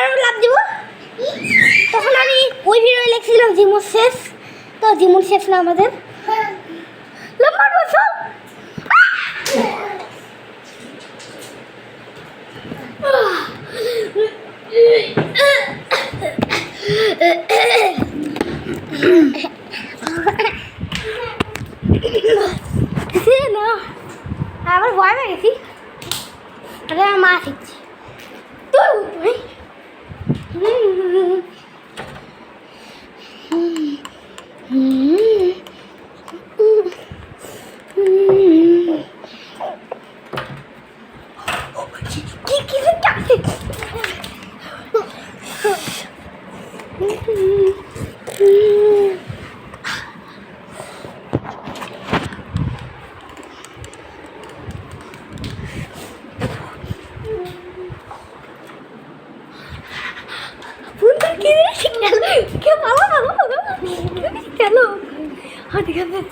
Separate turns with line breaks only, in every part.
আবার লাভ দিব। তখন আমি ওই ভিডিও লিখছিলাম জীবন শেষ, তো জীবন শেষ না আমাদের। লম্বা বছর না আবার ভয় পেয়ে গেছি। আরে আমার মা শিখছে তো hadi gel devam.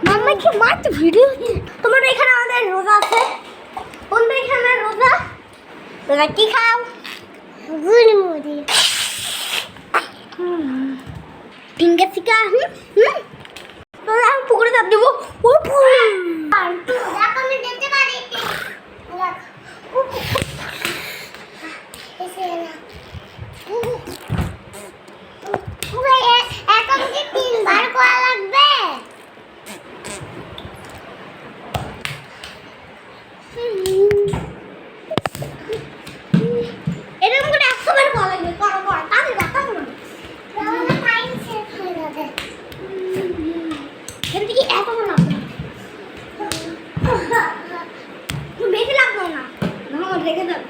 মাম্মা কি মাত্র ভিডিও তোমার এখানে আমাদের রোজা আছে। বন্ধু এখানে রোজা তোমরা কি খাও? গুড়মুড়ি ফিঙ্গার চিকা। তোমরা আমি পুকুরে চাপ দেবো। ও আমি দেখতে পারি এখন কি 3 বার করা লাগবে? এরকম করে 100 বার করা লাগবে। করো তাহলে কথা বলো তাহলে টাইম শেষ হয়ে যাবে। এখান থেকে এত না বেশি লাগবে না না রেখে দাও।